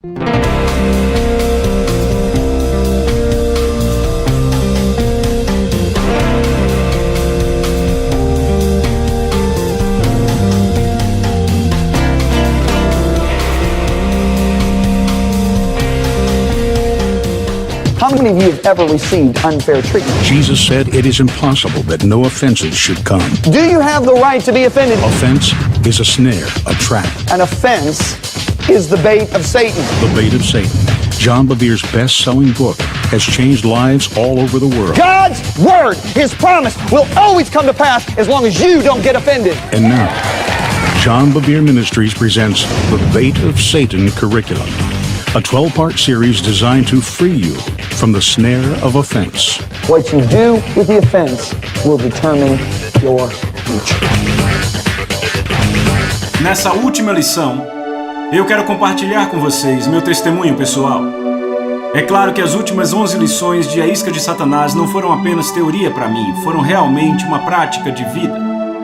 How many of you have ever received unfair treatment? Jesus said it is impossible that no offenses should come. Do you have the right to be offended? Offense is a snare, a trap. An offense is the bait of Satan. The bait of Satan. John Bevere's best-selling book has changed lives all over the world. God's word, His promise, will always come to pass as long as you don't get offended. And now, John Bevere Ministries presents The Bait of Satan Curriculum, a 12-part series designed to free you from the snare of offense. What you do with the offense will determine your future. Nessa última lição, eu quero compartilhar com vocês meu testemunho pessoal. É claro que as últimas 11 lições de A Isca de Satanás não foram apenas teoria para mim, foram realmente uma prática de vida.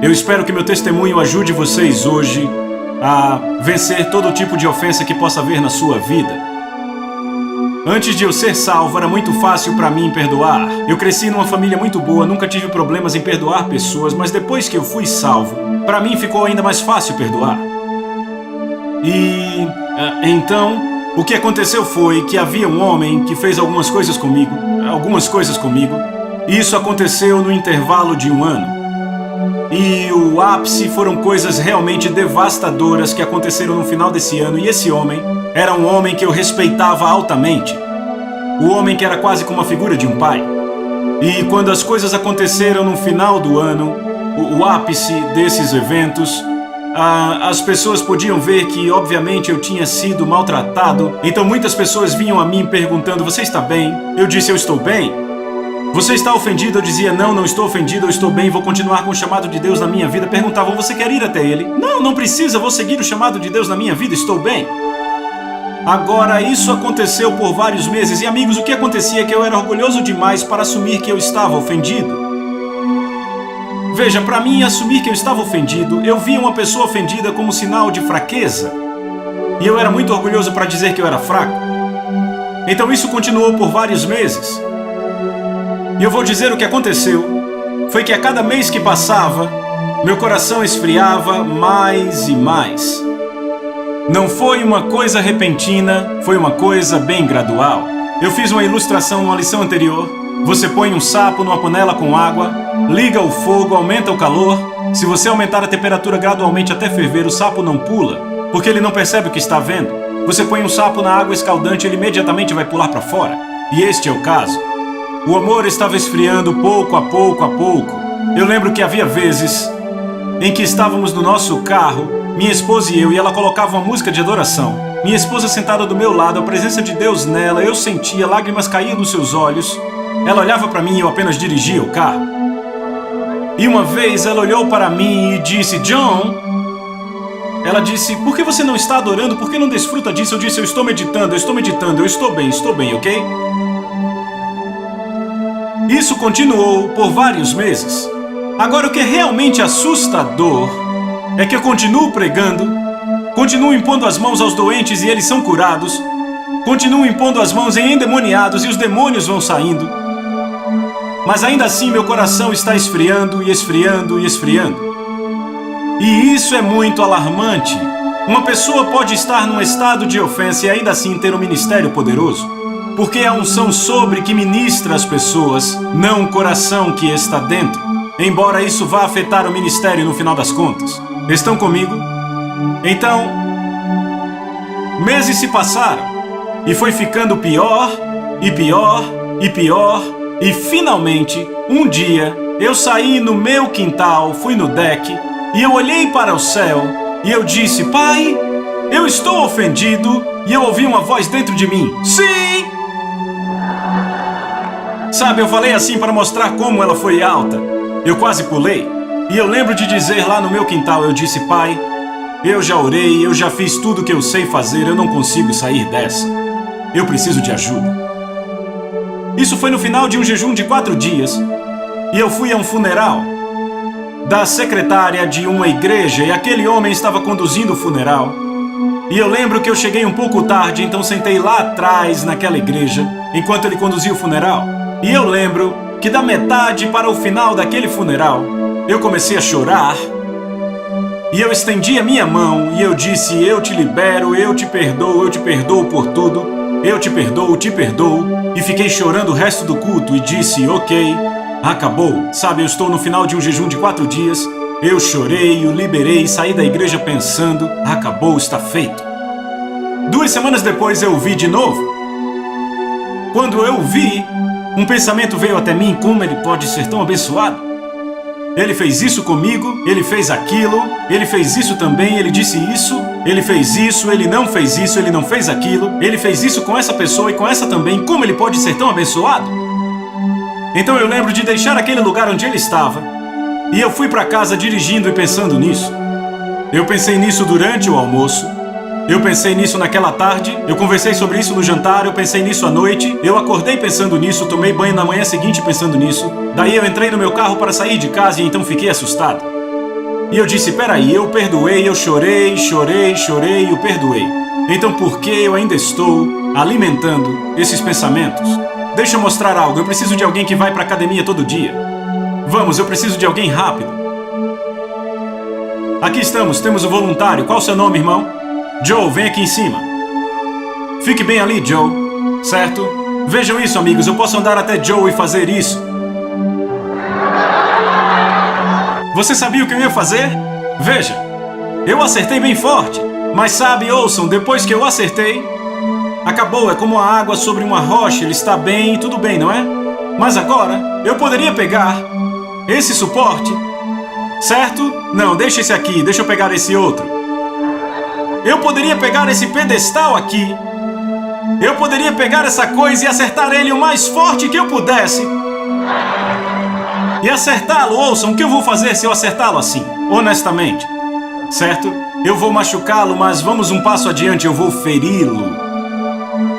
Eu espero que meu testemunho ajude vocês hoje a vencer todo tipo de ofensa que possa haver na sua vida. Antes de eu ser salvo, era muito fácil para mim perdoar. Eu cresci numa família muito boa, nunca tive problemas em perdoar pessoas, mas depois que eu fui salvo, para mim ficou ainda mais fácil perdoar. E então, o que aconteceu foi que havia um homem que fez algumas coisas comigo, e isso aconteceu no intervalo de 1 ano. E o ápice foram coisas realmente devastadoras que aconteceram no final desse ano, e esse homem era um homem que eu respeitava altamente. O homem que era quase como uma figura de um pai. E quando as coisas aconteceram no final do ano, o ápice desses eventos, as pessoas podiam ver que, obviamente, eu tinha sido maltratado. Então muitas pessoas vinham a mim perguntando: você está bem? Eu disse: eu estou bem. Você está ofendido? Eu dizia: não, não estou ofendido, eu estou bem, vou continuar com o chamado de Deus na minha vida. Perguntavam: você quer ir até ele? Não, não precisa, vou seguir o chamado de Deus na minha vida, estou bem. Agora, isso aconteceu por vários meses, e amigos, o que acontecia é que eu era orgulhoso demais para assumir que eu estava ofendido. Veja, para mim, assumir que eu estava ofendido, eu via uma pessoa ofendida como sinal de fraqueza, e eu era muito orgulhoso para dizer que eu era fraco. Então isso continuou por vários meses. E eu vou dizer o que aconteceu, foi que a cada mês que passava, meu coração esfriava mais e mais. Não foi uma coisa repentina, foi uma coisa bem gradual. Eu fiz uma ilustração numa lição anterior. Você põe um sapo numa panela com água, liga o fogo, aumenta o calor. Se você aumentar a temperatura gradualmente até ferver, o sapo não pula, porque ele não percebe o que está vendo. Você põe um sapo na água escaldante, ele imediatamente vai pular para fora. E este é o caso. O amor estava esfriando pouco a pouco a pouco. Eu lembro que havia vezes em que estávamos no nosso carro, minha esposa e eu, e ela colocava uma música de adoração. Minha esposa sentada do meu lado, a presença de Deus nela, eu sentia, lágrimas caíam dos seus olhos. Ela olhava para mim e eu apenas dirigia o carro. E uma vez ela olhou para mim e disse: John, ela disse, por que você não está adorando? Por que não desfruta disso? Eu disse: eu estou meditando, eu estou bem, ok? Isso continuou por vários meses. Agora, o que é realmente assustador é que eu continuo pregando, continuo impondo as mãos aos doentes e eles são curados, continuo impondo as mãos em endemoniados e os demônios vão saindo. Mas ainda assim meu coração está esfriando e esfriando e esfriando. E isso é muito alarmante. Uma pessoa pode estar num estado de ofensa e ainda assim ter um ministério poderoso, porque é a unção sobre que ministra as pessoas, não o coração que está dentro, embora isso vá afetar o ministério no final das contas. Estão comigo? Então, meses se passaram e foi ficando pior e pior e pior, e finalmente, um dia, eu saí no meu quintal, fui no deck e eu olhei para o céu e eu disse: Pai, eu estou ofendido. E eu ouvi uma voz dentro de mim: sim! Sabe, eu falei assim para mostrar como ela foi alta. Eu quase pulei. E eu lembro de dizer lá no meu quintal, eu disse: Pai, eu já orei, eu já fiz tudo o que eu sei fazer, eu não consigo sair dessa. Eu preciso de ajuda. Isso foi no final de um jejum de 4 dias. E eu fui a um funeral da secretária de uma igreja, e aquele homem estava conduzindo o funeral. E eu lembro que eu cheguei um pouco tarde, então sentei lá atrás naquela igreja, enquanto ele conduzia o funeral. E eu lembro que da metade para o final daquele funeral, eu comecei a chorar. E eu estendi a minha mão e eu disse: eu te libero, eu te perdoo por tudo. Eu te perdoo. E fiquei chorando o resto do culto e disse: ok, acabou. Sabe, eu estou no final de um jejum de 4 dias. Eu chorei, o liberei, saí da igreja pensando: acabou, está feito. 2 semanas depois eu o vi de novo. Quando eu o vi, um pensamento veio até mim: como ele pode ser tão abençoado? Ele fez isso comigo, ele fez aquilo, ele fez isso também, ele disse isso, ele fez isso, ele não fez isso, ele não fez aquilo, ele fez isso com essa pessoa e com essa também, como ele pode ser tão abençoado? Então eu lembro de deixar aquele lugar onde ele estava e eu fui para casa dirigindo e pensando nisso. Eu pensei nisso durante o almoço, eu pensei nisso naquela tarde, eu conversei sobre isso no jantar, eu pensei nisso à noite, eu acordei pensando nisso, tomei banho na manhã seguinte pensando nisso, daí eu entrei no meu carro para sair de casa e então fiquei assustado. E eu disse: peraí, eu perdoei, eu chorei e o perdoei. Então por que eu ainda estou alimentando esses pensamentos? Deixa eu mostrar algo, eu preciso de alguém que vai para a academia todo dia. Vamos, eu preciso de alguém rápido. Aqui estamos, temos o voluntário. Qual o seu nome, irmão? Joe, vem aqui em cima. Fique bem ali, Joe. Certo? Vejam isso, amigos. Eu posso andar até Joe e fazer isso. Você sabia o que eu ia fazer? Veja, eu acertei bem forte. Mas sabe, ouçam, depois que eu acertei, acabou, é como a água sobre uma rocha. Ele está bem, tudo bem, não é? Mas agora, eu poderia pegar esse suporte, certo? Não, deixa esse aqui, deixa eu pegar esse outro. Eu poderia pegar esse pedestal aqui. Eu poderia pegar essa coisa e acertar ele o mais forte que eu pudesse. E acertá-lo, ouçam, o que eu vou fazer se eu acertá-lo assim? Honestamente. Certo? Eu vou machucá-lo, mas vamos um passo adiante, eu vou feri-lo.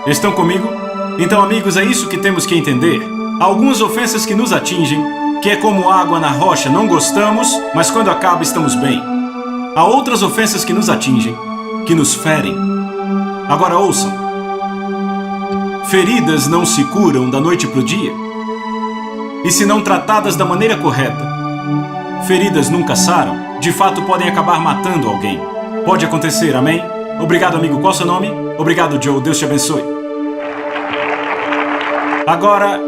Estão comigo? Então, amigos, é isso que temos que entender. Há algumas ofensas que nos atingem, que é como água na rocha, não gostamos, mas quando acaba estamos bem. Há outras ofensas que nos atingem, que nos ferem. Agora ouçam. Feridas não se curam da noite para o dia. E se não tratadas da maneira correta, feridas nunca saram. De fato, podem acabar matando alguém. Pode acontecer, amém? Obrigado, amigo. Qual é o seu nome? Obrigado, Joe. Deus te abençoe. Agora,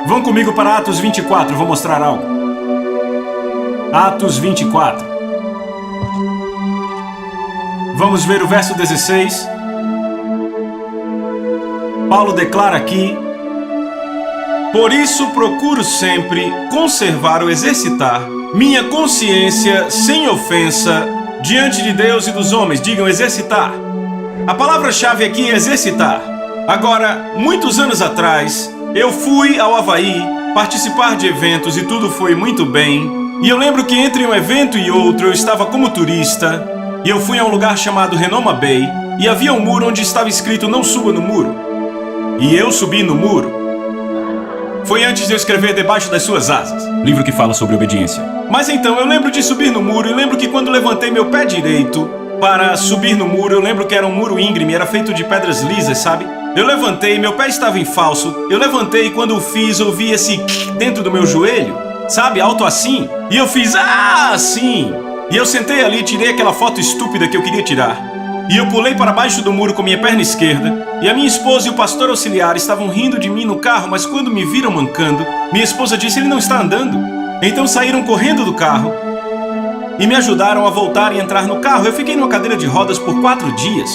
vão comigo para Atos 24. Vou mostrar algo. Atos 24. Vamos ver o verso 16. Paulo declara aqui: por isso procuro sempre conservar ou exercitar minha consciência sem ofensa diante de Deus e dos homens. Digam exercitar. A palavra-chave aqui é exercitar. Agora, muitos anos atrás, eu fui ao Havaí participar de eventos e tudo foi muito bem. E eu lembro que entre um evento e outro eu estava como turista e eu fui a um lugar chamado Renoma Bay e havia um muro onde estava escrito: não suba no muro. E eu subi no muro. Foi antes de eu escrever Debaixo das Suas Asas, livro que fala sobre obediência. Mas então, eu lembro de subir no muro e lembro que quando levantei meu pé direito para subir no muro, eu lembro que era um muro íngreme, era feito de pedras lisas, sabe? Eu levantei, meu pé estava em falso, eu levantei e quando o fiz, ouvi esse dentro do meu joelho, sabe? Alto assim. E eu fiz assim. E eu sentei ali e tirei aquela foto estúpida que eu queria tirar. E eu pulei para baixo do muro com minha perna esquerda. E a minha esposa e o pastor auxiliar estavam rindo de mim no carro, mas quando me viram mancando, minha esposa disse: ele não está andando. Então saíram correndo do carro e me ajudaram a voltar e entrar no carro. Eu fiquei numa cadeira de rodas por 4 dias.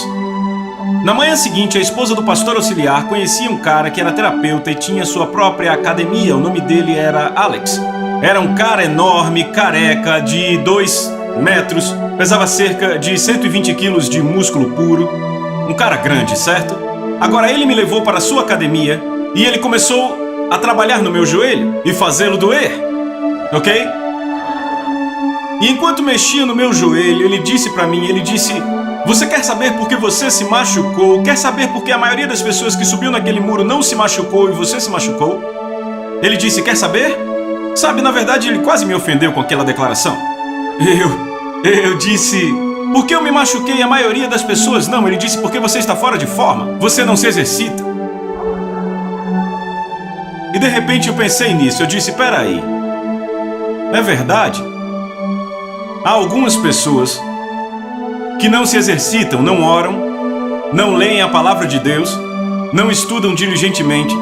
Na manhã seguinte, a esposa do pastor auxiliar conhecia um cara que era terapeuta e tinha sua própria academia. O nome dele era Alex. Era um cara enorme, careca, de 2 metros, pesava cerca de 120 quilos de músculo puro. Um cara grande, certo? Agora ele me levou para a sua academia e ele começou a trabalhar no meu joelho e fazê-lo doer, ok? E enquanto mexia no meu joelho, ele disse para mim, você quer saber por que você se machucou? Quer saber por que a maioria das pessoas que subiu naquele muro não se machucou e você se machucou? Ele disse: quer saber? Sabe, na verdade ele quase me ofendeu com aquela declaração. Eu disse: Por que eu me machuquei e a maioria das pessoas não? Ele disse, porque você está fora de forma. Você não se exercita. E de repente eu pensei nisso. Eu disse, peraí. É verdade. Há algumas pessoas que não se exercitam, não oram, não leem a palavra de Deus, não estudam diligentemente.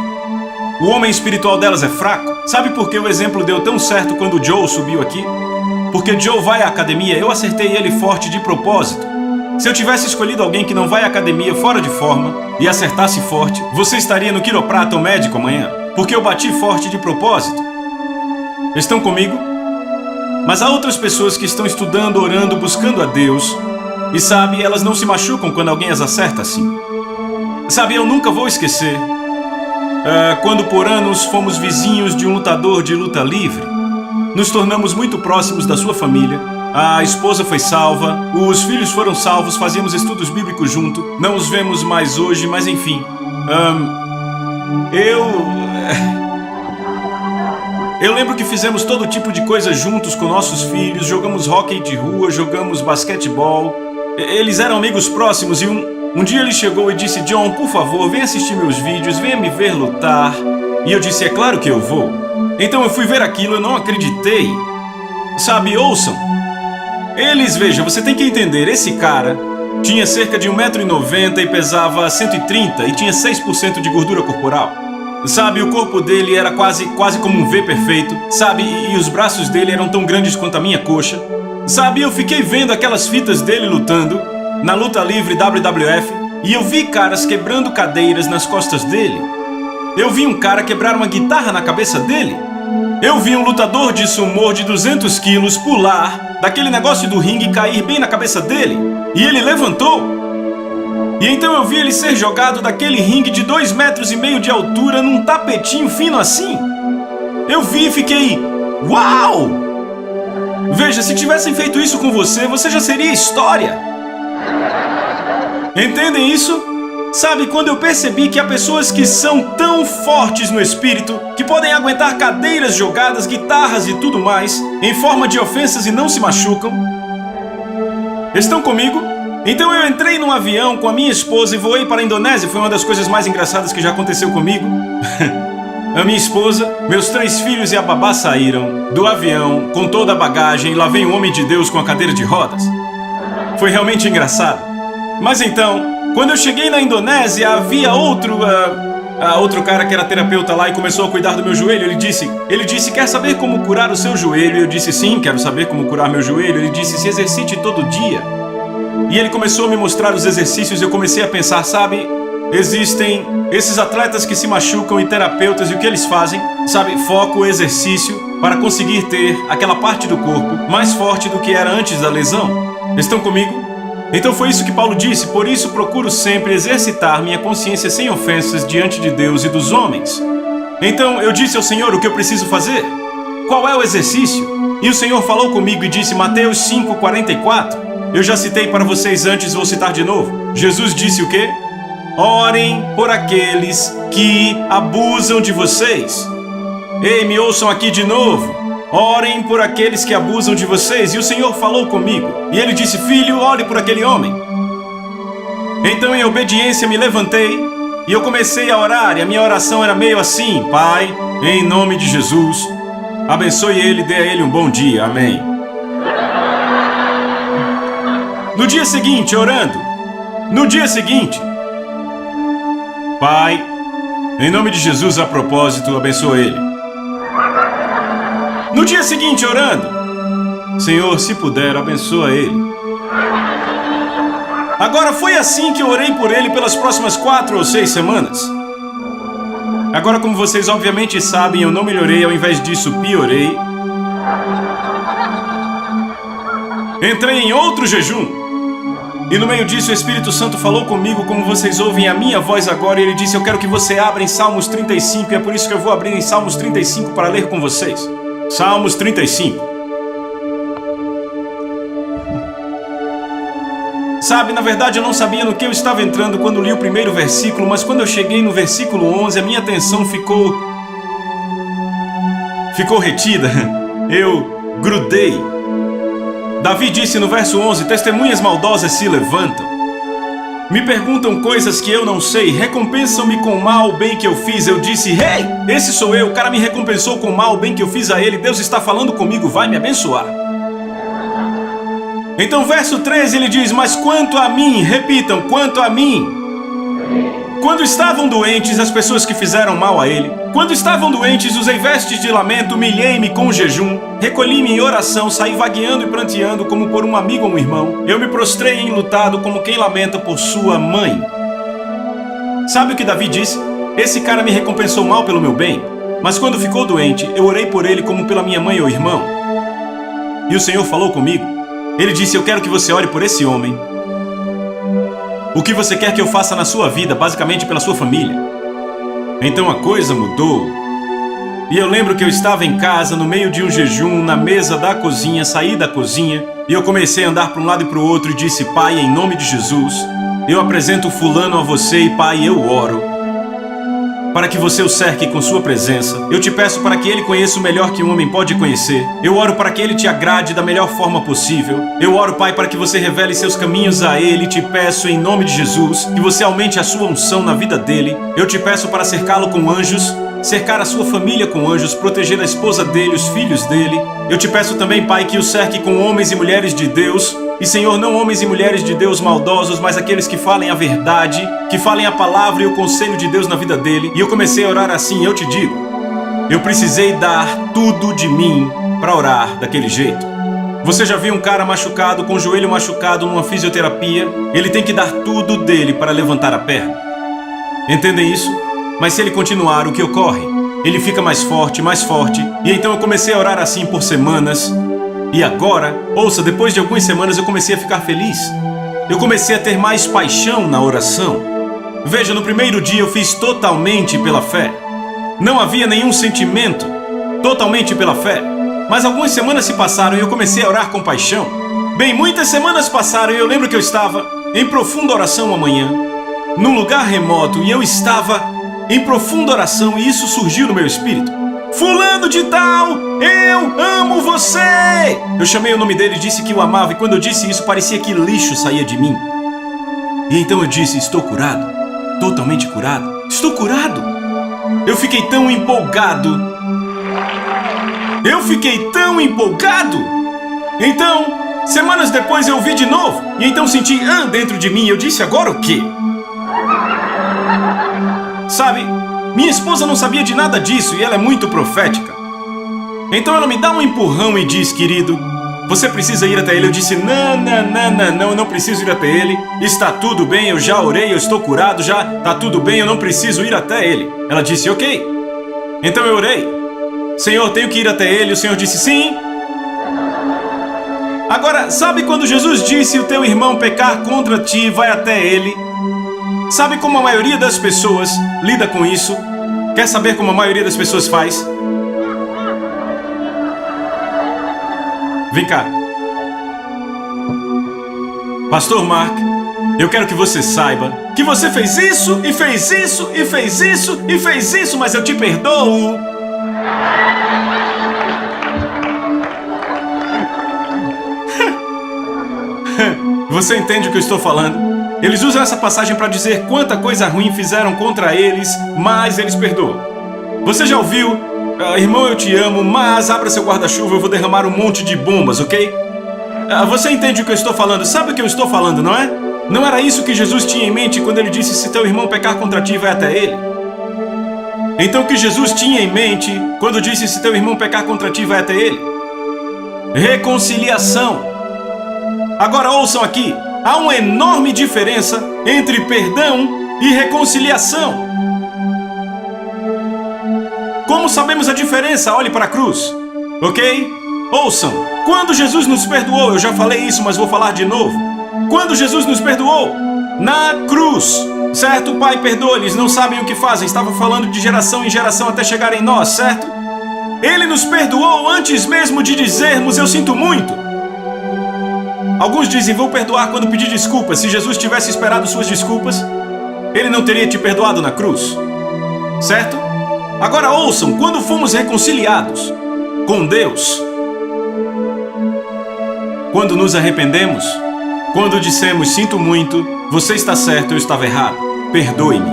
O homem espiritual delas é fraco. Sabe por que o exemplo deu tão certo quando o Joe subiu aqui? Porque Joe vai à academia, eu acertei ele forte de propósito. Se eu tivesse escolhido alguém que não vai à academia fora de forma e acertasse forte, você estaria no quiroprata ou médico amanhã. Porque eu bati forte de propósito. Estão comigo? Mas há outras pessoas que estão estudando, orando, buscando a Deus. E sabe, elas não se machucam quando alguém as acerta assim. Sabe, eu nunca vou esquecer quando por anos fomos vizinhos de um lutador de luta livre. Nos tornamos muito próximos da sua família. A esposa foi salva, os filhos foram salvos, fazíamos estudos bíblicos junto. Não os vemos mais hoje, mas enfim. Eu lembro que fizemos todo tipo de coisa juntos com nossos filhos. Jogamos hóquei de rua, jogamos basquetebol. Eles eram amigos próximos e um dia ele chegou e disse, John, por favor, venha assistir meus vídeos, venha me ver lutar. E eu disse, é claro que eu vou. Então eu fui ver aquilo, eu não acreditei. Sabe, ouçam. Veja, você tem que entender, esse cara tinha cerca de 1,90 m e pesava 130 e tinha 6% de gordura corporal. Sabe, o corpo dele era quase como um V perfeito, sabe, e os braços dele eram tão grandes quanto a minha coxa. Sabe, eu fiquei vendo aquelas fitas dele lutando, na luta livre WWF, e eu vi caras quebrando cadeiras nas costas dele. Eu vi um cara quebrar uma guitarra na cabeça dele. Eu vi um lutador de sumô de 200 quilos pular daquele negócio do ringue e cair bem na cabeça dele. E ele levantou. E então eu vi ele ser jogado daquele ringue de 2,5 metros de altura num tapetinho fino assim. Eu vi e fiquei, uau! Veja, se tivessem feito isso com você, você já seria história. Entendem isso? Sabe, quando eu percebi que há pessoas que são tão fortes no espírito, que podem aguentar cadeiras jogadas, guitarras e tudo mais, em forma de ofensas e não se machucam. Estão comigo? Então eu entrei num avião com a minha esposa e voei para a Indonésia. Foi uma das coisas mais engraçadas que já aconteceu comigo. A minha esposa, meus 3 filhos e a babá saíram do avião com toda a bagagem e lá vem um homem de Deus com a cadeira de rodas. Foi realmente engraçado. Mas então, quando eu cheguei na Indonésia, havia outro cara que era terapeuta lá e começou a cuidar do meu joelho. Ele disse, quer saber como curar o seu joelho? Eu disse, sim, quero saber como curar meu joelho. Ele disse, se exercite todo dia. E ele começou a me mostrar os exercícios e eu comecei a pensar, sabe, existem esses atletas que se machucam e terapeutas, e o que eles fazem? Sabe, foco, exercício, para conseguir ter aquela parte do corpo mais forte do que era antes da lesão. Estão comigo? Então foi isso que Paulo disse, por isso procuro sempre exercitar minha consciência sem ofensas diante de Deus e dos homens. Então eu disse ao Senhor o que eu preciso fazer. Qual é o exercício? E o Senhor falou comigo e disse, Mateus 5,44. Eu já citei para vocês antes, vou citar de novo. Jesus disse o quê? Orem por aqueles que abusam de vocês. Ei, me ouçam aqui de novo. Orem por aqueles que abusam de vocês. E o Senhor falou comigo. E ele disse, filho, ore por aquele homem. Então, em obediência, me levantei e eu comecei a orar. E a minha oração era meio assim, Pai, em nome de Jesus, abençoe ele, dê a ele um bom dia. Amém. No dia seguinte, orando. No dia seguinte, Pai, em nome de Jesus, a propósito, abençoa ele. No dia seguinte, orando, Senhor, se puder, abençoa ele. Agora foi assim que eu orei por ele pelas próximas 4 ou 6 semanas. Agora, como vocês obviamente sabem, eu não melhorei, ao invés disso, piorei. Entrei em outro jejum. E no meio disso o Espírito Santo falou comigo, como vocês ouvem a minha voz agora, e ele disse, eu quero que você abra em Salmos 35, e é por isso que eu vou abrir em Salmos 35 para ler com vocês. Salmos 35. Sabe, na verdade eu não sabia no que eu estava entrando quando li o primeiro versículo, mas quando eu cheguei no versículo 11, a minha atenção ficou retida. Eu grudei. Davi disse no verso 11, testemunhas maldosas se levantam. Me perguntam coisas que eu não sei, recompensam-me com o mal o bem que eu fiz. Eu disse, hey, esse sou eu, o cara me recompensou com o mal o bem que eu fiz a ele. Deus está falando comigo, vai me abençoar. Então verso 13 ele diz, mas quanto a mim, repitam, quanto a mim. Quando estavam doentes as pessoas que fizeram mal a ele, quando estavam doentes usei vestes de lamento, humilhei-me com jejum, recolhi-me em oração, saí vagueando e pranteando como por um amigo ou um irmão. Eu me prostrei enlutado como quem lamenta por sua mãe. Sabe o que Davi disse? Esse cara me recompensou mal pelo meu bem, mas quando ficou doente, eu orei por ele como pela minha mãe ou irmão. E o Senhor falou comigo. Ele disse, eu quero que você ore por esse homem. O que você quer que eu faça na sua vida, basicamente pela sua família. Então a coisa mudou. E eu lembro que eu estava em casa, no meio de um jejum, na mesa da cozinha, saí da cozinha, e eu comecei a andar para um lado e para o outro e disse, Pai, em nome de Jesus, eu apresento fulano a você e Pai, eu oro para que você o cerque com sua presença. Eu te peço para que ele conheça o melhor que um homem pode conhecer. Eu oro para que ele te agrade da melhor forma possível. Eu oro, Pai, para que você revele seus caminhos a ele. Te peço em nome de Jesus que você aumente a sua unção na vida dele. Eu te peço para cercá-lo com anjos, cercar a sua família com anjos, proteger a esposa dele, os filhos dele. Eu te peço também, Pai, que o cerque com homens e mulheres de Deus. E, Senhor, não homens e mulheres de Deus maldosos, mas aqueles que falem a verdade, que falem a palavra e o conselho de Deus na vida dele. E eu comecei a orar assim, eu te digo, eu precisei dar tudo de mim para orar daquele jeito. Você já viu um cara machucado, com o joelho machucado numa fisioterapia? Ele tem que dar tudo dele para levantar a perna. Entendem isso? Mas se ele continuar, o que ocorre? Ele fica mais forte, e então eu comecei a orar assim por semanas. E agora, ouça, depois de algumas semanas eu comecei a ficar feliz. Eu comecei a ter mais paixão na oração. Veja, no primeiro dia eu fiz totalmente pela fé. Não havia nenhum sentimento, totalmente pela fé. Mas algumas semanas se passaram e eu comecei a orar com paixão. Bem, muitas semanas passaram e eu lembro que eu estava em profunda oração uma manhã, num lugar remoto, e eu estava em profunda oração e isso surgiu no meu espírito. Fulano de tal, eu amo você! Eu chamei o nome dele e disse que o amava, e quando eu disse isso, parecia que lixo saía de mim. E então eu disse, estou curado, totalmente curado, estou curado. Eu fiquei tão empolgado. Então, semanas depois eu vi de novo, e então senti dentro de mim, eu disse, agora o quê? Sabe? Minha esposa não sabia de nada disso e ela é muito profética. Então ela me dá um empurrão e diz, querido, você precisa ir até ele. Eu disse, não, eu não preciso ir até ele. Está tudo bem, eu já orei, eu estou curado, já está tudo bem, eu não preciso ir até ele. Ela disse, ok. Então eu orei. Senhor, tenho que ir até ele. O Senhor disse, sim. Agora, sabe quando Jesus disse, o teu irmão pecar contra ti, vai até ele? Sabe como a maioria das pessoas lida com isso? Quer saber como a maioria das pessoas faz? Vem cá. Pastor Mark, eu quero que você saiba que você fez isso, e fez isso, e fez isso, e fez isso, mas eu te perdoo. Você entende o que eu estou falando? Eles usam essa passagem para dizer quanta coisa ruim fizeram contra eles, mas eles perdoam. Você já ouviu? Irmão, eu te amo, mas abra seu guarda-chuva, eu vou derramar um monte de bombas, ok? Você entende o que eu estou falando? Sabe o que eu estou falando, não é? Não era isso que Jesus tinha em mente quando ele disse, se teu irmão pecar contra ti, vai até ele? Então o que Jesus tinha em mente quando disse, se teu irmão pecar contra ti, vai até ele? Reconciliação. Agora ouçam aqui. Há uma enorme diferença entre perdão e reconciliação. Como sabemos a diferença? Olhe para a cruz, ok? Ouçam, quando Jesus nos perdoou, eu já falei isso, mas vou falar de novo. Quando Jesus nos perdoou? Na cruz, certo? O Pai perdoa, eles não sabem o que fazem. Estava falando de geração em geração até chegar em nós, certo? Ele nos perdoou antes mesmo de dizermos, eu sinto muito. Alguns dizem, vou perdoar quando pedir desculpas. Se Jesus tivesse esperado suas desculpas, ele não teria te perdoado na cruz, certo? Agora ouçam, quando fomos reconciliados com Deus, Quando nos arrependemos, quando dissemos sinto muito, você está certo, eu estava errado, perdoe-me.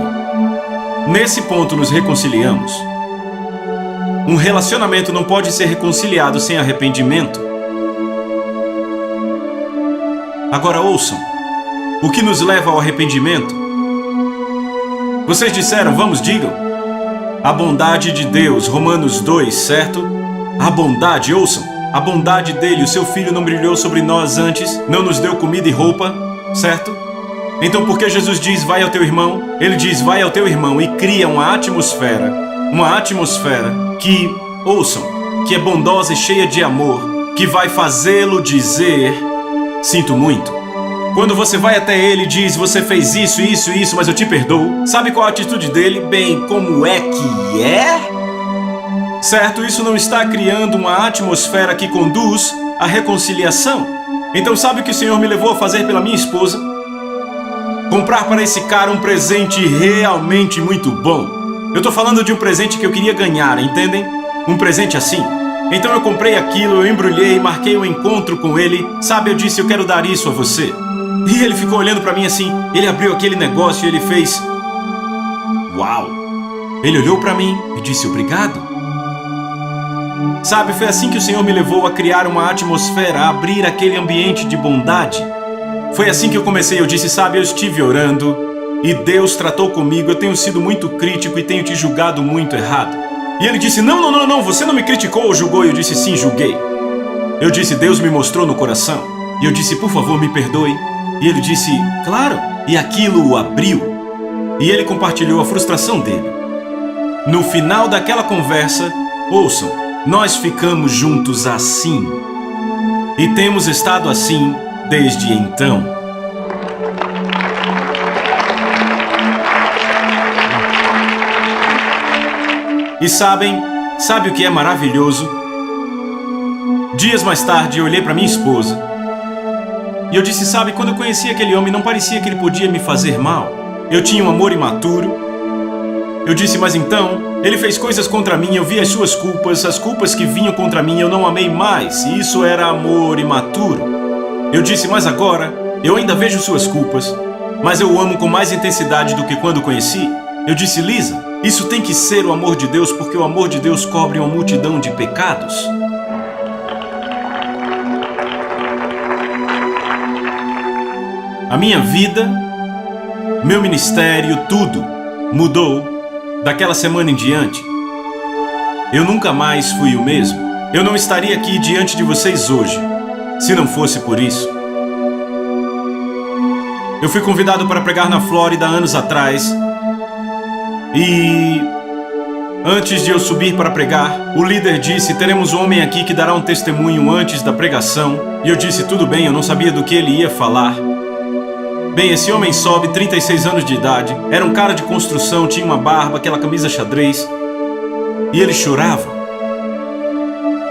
Nesse ponto nos reconciliamos. Um relacionamento não pode ser reconciliado sem arrependimento. Agora ouçam, o que nos leva ao arrependimento? Vocês disseram, vamos, digam. A bondade de Deus, Romanos 2, certo? A bondade, ouçam, a bondade dele, o seu filho não brilhou sobre nós antes, não nos deu comida e roupa, certo? Então por que Jesus diz, vai ao teu irmão? Ele diz, vai ao teu irmão e cria uma atmosfera que, ouçam, que é bondosa e cheia de amor, que vai fazê-lo dizer, sinto muito. Quando você vai até ele e diz, você fez isso, isso, isso, mas eu te perdoo. Sabe qual a atitude dele? Bem, como é que é? Certo, isso não está criando uma atmosfera que conduz à reconciliação. Então sabe o que o Senhor me levou a fazer pela minha esposa? Comprar para esse cara um presente realmente muito bom. Eu tô falando de um presente que eu queria ganhar, entendem? Um presente assim. Então eu comprei aquilo, eu embrulhei, marquei um encontro com ele. Sabe, eu disse, eu quero dar isso a você. E ele ficou olhando pra mim assim, ele abriu aquele negócio e ele fez... Uau! Ele olhou pra mim e disse obrigado. Sabe, foi assim que o Senhor me levou a criar uma atmosfera, a abrir aquele ambiente de bondade. Foi assim que eu comecei, eu disse, sabe, eu estive orando e Deus tratou comigo, eu tenho sido muito crítico e tenho te julgado muito errado. E ele disse, não, você não me criticou ou julgou? E eu disse, sim, julguei. Eu disse, Deus me mostrou no coração. E eu disse, por favor, me perdoe. E ele disse, claro, e aquilo o abriu. E ele compartilhou a frustração dele. No final daquela conversa, ouçam, nós ficamos juntos assim. E temos estado assim desde então. E sabe o que é maravilhoso? Dias mais tarde eu olhei para minha esposa e eu disse, sabe, quando eu conheci aquele homem não parecia que ele podia me fazer mal. Eu tinha um amor imaturo. Eu disse, mas então, ele fez coisas contra mim, eu vi as suas culpas, as culpas que vinham contra mim, eu não amei mais, e isso era amor imaturo. Eu disse, mas agora, eu ainda vejo suas culpas, mas eu o amo com mais intensidade do que quando o conheci. Eu disse, Lisa, isso tem que ser o amor de Deus, porque o amor de Deus cobre uma multidão de pecados. A minha vida, meu ministério, tudo mudou daquela semana em diante. Eu nunca mais fui o mesmo. Eu não estaria aqui diante de vocês hoje, se não fosse por isso. Eu fui convidado para pregar na Flórida anos atrás. E antes de eu subir para pregar, o líder disse, teremos um homem aqui que dará um testemunho antes da pregação. E eu disse, tudo bem, eu não sabia do que ele ia falar. Bem, esse homem sobe, 36 anos de idade, era um cara de construção, tinha uma barba, aquela camisa xadrez. E ele chorava.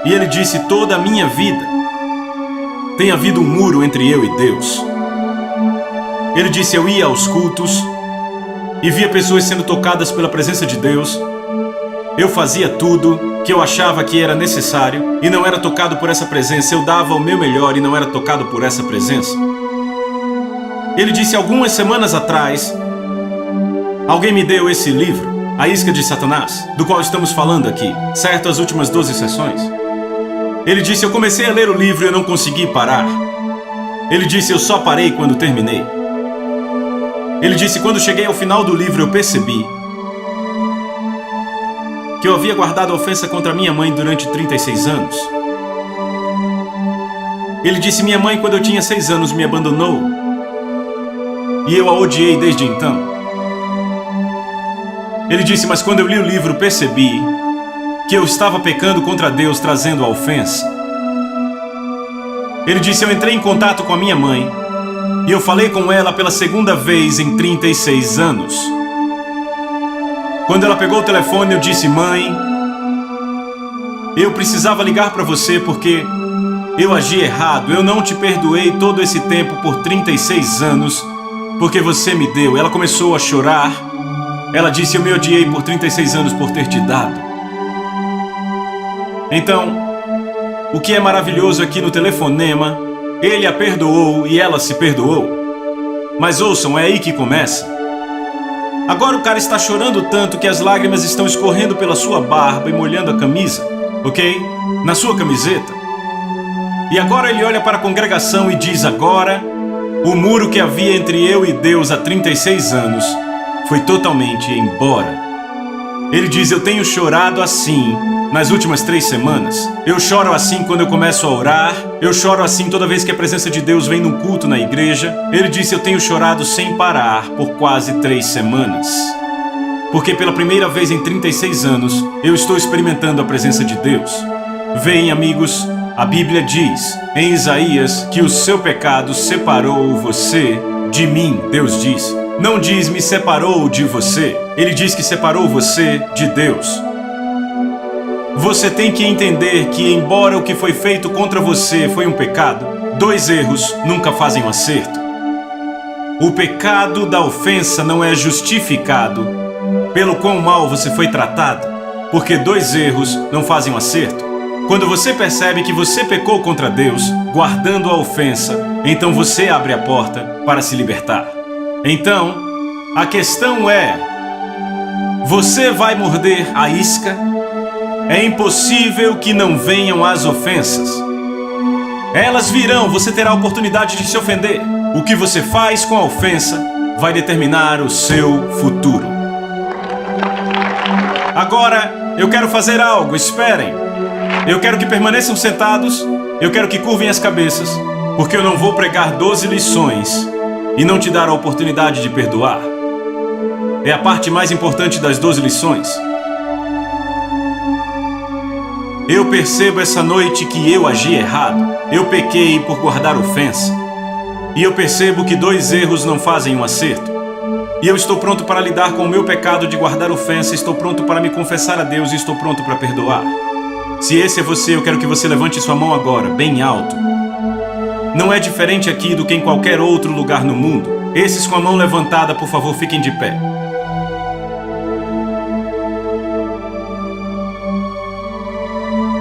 E ele disse, toda a minha vida tem havido um muro entre eu e Deus. Ele disse, eu ia aos cultos e via pessoas sendo tocadas pela presença de Deus. Eu fazia tudo que eu achava que era necessário e não era tocado por essa presença. Eu dava o meu melhor e não era tocado por essa presença. Ele disse, algumas semanas atrás, alguém me deu esse livro, A Isca de Satanás, do qual estamos falando aqui, certo? As últimas 12 sessões. Ele disse, eu comecei a ler o livro e eu não consegui parar. Ele disse, eu só parei quando terminei. Ele disse, quando cheguei ao final do livro eu percebi que eu havia guardado a ofensa contra minha mãe durante 36 anos. Ele disse, minha mãe quando eu tinha 6 anos me abandonou. E eu a odiei desde então. Ele disse, mas quando eu li o livro percebi que eu estava pecando contra Deus trazendo a ofensa. Ele disse, eu entrei em contato com a minha mãe e eu falei com ela pela segunda vez em 36 anos. Quando ela pegou o telefone eu disse, mãe, eu precisava ligar para você porque eu agi errado. Eu não te perdoei todo esse tempo por 36 anos. Porque você me deu. Ela começou a chorar. Ela disse, eu me odiei por 36 anos por ter te dado. Então, o que é maravilhoso aqui no telefonema Ele a perdoou e ela se perdoou. Mas ouçam, é aí que começa. Agora o cara está chorando tanto que as lágrimas estão escorrendo pela sua barba e molhando a camisa, ok? Na sua camiseta. E agora ele olha para a congregação e diz: agora, o muro que havia entre eu e Deus há 36 anos foi totalmente embora. Ele diz: eu tenho chorado assim nas últimas 3 semanas. Eu choro assim quando eu começo a orar. Eu choro assim toda vez que a presença de Deus vem num culto na igreja. Ele disse: eu tenho chorado sem parar por quase 3 semanas. Porque pela primeira vez em 36 anos, eu estou experimentando a presença de Deus. Veem, amigos, a Bíblia diz em Isaías que o seu pecado separou você de mim, Deus diz. Não diz me separou de você. Ele diz que separou você de Deus. Você tem que entender que, embora o que foi feito contra você foi um pecado, 2 erros nunca fazem um acerto. O pecado da ofensa não é justificado pelo quão mal você foi tratado, porque 2 erros não fazem um acerto. Quando você percebe que você pecou contra Deus, guardando a ofensa, então você abre a porta para se libertar. Então, a questão é: você vai morder a isca? É impossível que não venham as ofensas. Elas virão, você terá a oportunidade de se ofender. O que você faz com a ofensa vai determinar o seu futuro. Agora, eu quero fazer algo, esperem. Eu quero que permaneçam sentados, eu quero que curvem as cabeças, porque eu não vou pregar 12 lições e não te dar a oportunidade de perdoar. É a parte mais importante das 12 lições. Eu percebo essa noite que eu agi errado. Eu pequei por guardar ofensa. E eu percebo que 2 erros não fazem um acerto. E eu estou pronto para lidar com o meu pecado de guardar ofensa. Estou pronto para me confessar a Deus e estou pronto para perdoar. Se esse é você, eu quero que você levante sua mão agora, bem alto. Não é diferente aqui do que em qualquer outro lugar no mundo. Esses com a mão levantada, por favor, fiquem de pé.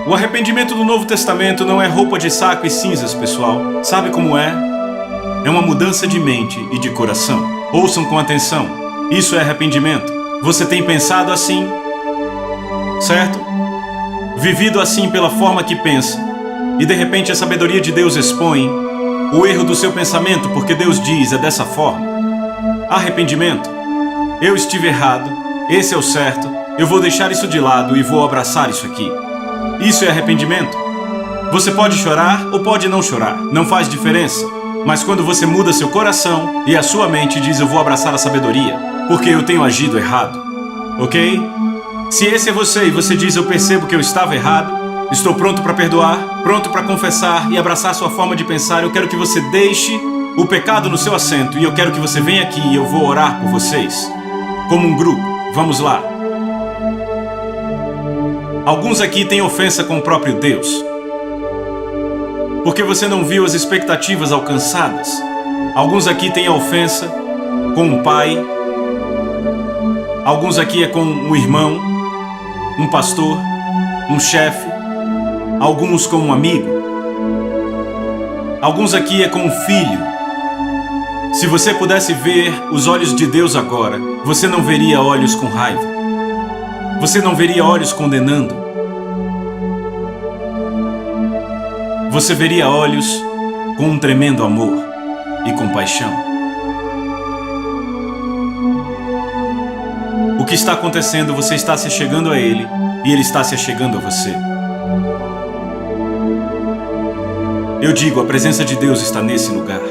O arrependimento do Novo Testamento não é roupa de saco e cinzas, pessoal. Sabe como é? É uma mudança de mente e de coração. Ouçam com atenção. Isso é arrependimento. Você tem pensado assim, certo? Vivido assim pela forma que pensa. E de repente a sabedoria de Deus expõe o erro do seu pensamento, porque Deus diz, é dessa forma. Arrependimento. Eu estive errado, esse é o certo, eu vou deixar isso de lado e vou abraçar isso aqui. Isso é arrependimento. Você pode chorar ou pode não chorar, não faz diferença. Mas quando você muda seu coração e a sua mente diz: eu vou abraçar a sabedoria, porque eu tenho agido errado, ok? Se esse é você e você diz: eu percebo que eu estava errado, estou pronto para perdoar, pronto para confessar e abraçar sua forma de pensar, eu quero que você deixe o pecado no seu assento e eu quero que você venha aqui e eu vou orar por vocês. Como um grupo, vamos lá. Alguns aqui têm ofensa com o próprio Deus, porque você não viu as expectativas alcançadas. Alguns aqui têm a ofensa com um pai. Alguns aqui é com um irmão, um pastor, um chefe. Alguns com um amigo. Alguns aqui é com um filho. Se você pudesse ver os olhos de Deus agora, você não veria olhos com raiva. Você não veria olhos condenando. Você veria olhos com um tremendo amor e compaixão. O que está acontecendo? Você está se achegando a Ele e Ele está se achegando a você. Eu digo, a presença de Deus está nesse lugar.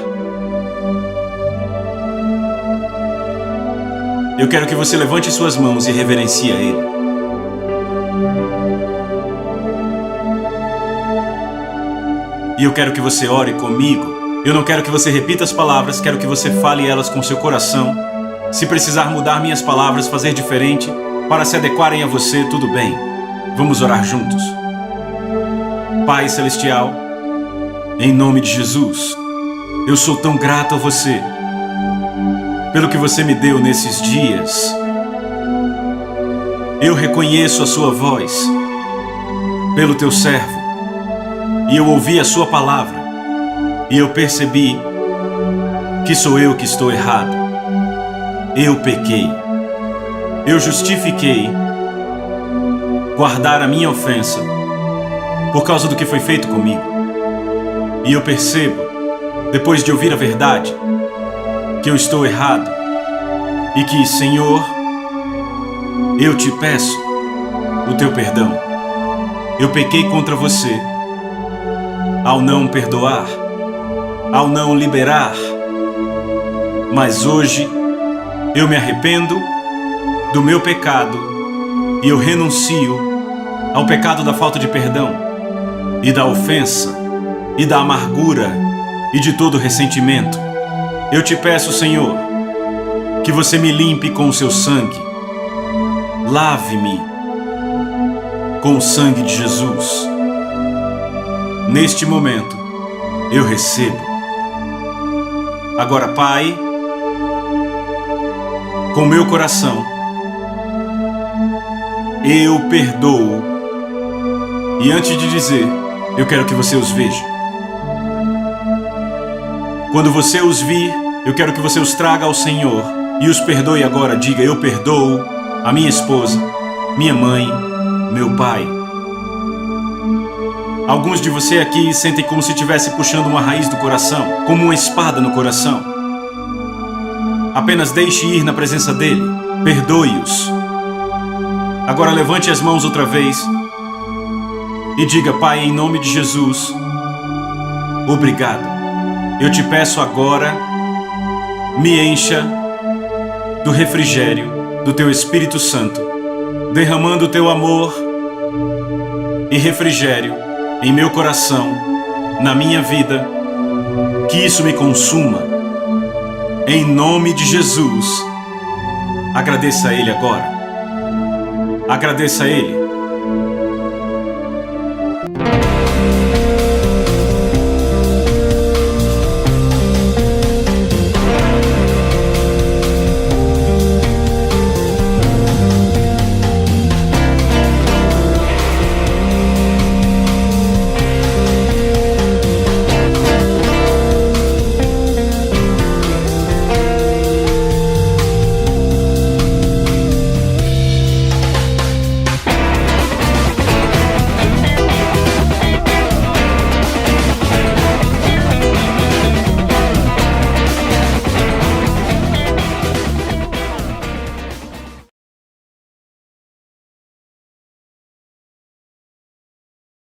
Eu quero que você levante suas mãos e reverencie a Ele. E eu quero que você ore comigo. Eu não quero que você repita as palavras, quero que você fale elas com seu coração. Se precisar mudar minhas palavras, fazer diferente, para se adequarem a você, tudo bem. Vamos orar juntos. Pai Celestial, em nome de Jesus, eu sou tão grato a você, pelo que você me deu nesses dias. Eu reconheço a sua voz, pelo teu servo, e eu ouvi a sua palavra. E eu percebi que sou eu que estou errado. Eu pequei. Eu justifiquei guardar a minha ofensa por causa do que foi feito comigo. E eu percebo, depois de ouvir a verdade, que eu estou errado e que, Senhor, eu te peço o teu perdão. Eu pequei contra você ao não perdoar, ao não liberar, mas hoje eu me arrependo do meu pecado e eu renuncio ao pecado da falta de perdão e da ofensa e da amargura e de todo ressentimento. Eu te peço, Senhor, que você me limpe com o seu sangue. Lave-me com o sangue de Jesus. Neste momento, eu recebo. Agora, Pai, com meu coração, eu perdoo. E antes de dizer, eu quero que você os veja. Quando você os vir, eu quero que você os traga ao Senhor e os perdoe agora. Diga: eu perdoo a minha esposa, minha mãe, meu pai. Alguns de você aqui sentem como se estivesse puxando uma raiz do coração, como uma espada no coração. Apenas deixe ir na presença dele. Perdoe-os. Agora levante as mãos outra vez e diga: Pai, em nome de Jesus, obrigado. Eu te peço agora, me encha do refrigério do teu Espírito Santo, derramando o teu amor e refrigério em meu coração, na minha vida, que isso me consuma. Em nome de Jesus, agradeça a Ele agora. Agradeça a Ele.